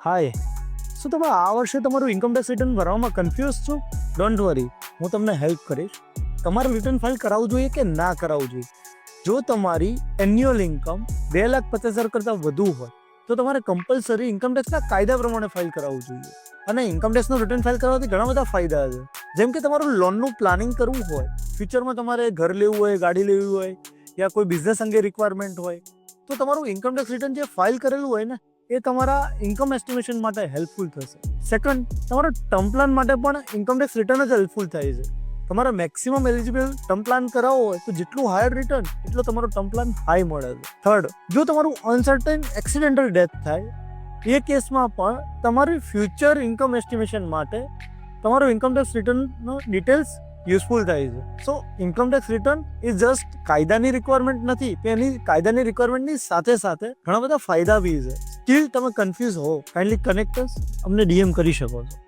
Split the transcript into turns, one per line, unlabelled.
હાય, શું તમે આ વર્ષે તમારું ઇન્કમ ટેક્સ રિટર્ન ભરવામાં કન્ફ્યુઝ છો? ડોન્ટ વરી, હું તમને હેલ્પ કરીશ. તમારું રિટર્ન ફાઇલ કરાવવું જોઈએ કે ના કરાવવું જોઈએ? જો તમારી એન્યુઅલ ઇન્કમ 2,50,000 કરતાં વધુ હોય તો તમારે કમ્પલસરી ઇન્કમ ટેક્સના કાયદા પ્રમાણે ફાઇલ કરાવવું જોઈએ. અને ઇન્કમ ટેક્સનું રિટર્ન ફાઇલ કરવાથી ઘણા બધા ફાયદા છે. જેમ કે તમારું લોનનું પ્લાનિંગ કરવું હોય, ફ્યુચરમાં તમારે ઘર લેવું હોય, ગાડી લેવી હોય, યા કોઈ બિઝનેસ અંગે રિક્વાયરમેન્ટ હોય, તો તમારું ઇન્કમ ટેક્સ રિટર્ન જે ફાઇલ કરેલું હોય ને, એ તમારા ઇન્કમ એસ્ટિમેશન માટે હેલ્પફુલ થશે. સેકન્ડ, તમારા ટર્મ પ્લાન માટે પણ ઇન્કમ ટેક્સ રિટર્ન જ હેલ્પફુલ થાય છે. તમારે મેક્સિમમ એલિજિબલ ટર્મ પ્લાન કરાવવો હોય તો જેટલું હાયર રિટર્ન એટલો તમારો ટર્મ પ્લાન હાઈ મળે છે. થર્ડ, જો તમારું અનસર્ટેન એક્સિડેન્ટલ ડેથ થાય, એ કેસમાં પણ તમારી ફ્યુચર ઇન્કમ એસ્ટિમેશન માટે તમારું ઇન્કમ ટેક્સ રિટર્નનો ડિટેલ્સ યુઝફુલ થાય છે. સો ઇન્કમ ટેક્સ રિટર્ન એ જસ્ટ કાયદાની રિક્વાયરમેન્ટ નથી, એની કાયદાની રિક્વાયરમેન્ટની સાથે સાથે ઘણા બધા ફાયદા બી છે. સ્ટીલ તમે કન્ફ્યુઝ હો, કાઇન્ડલી કનેક્ટ અસ, અમને ડીએમ કરી શકો છો.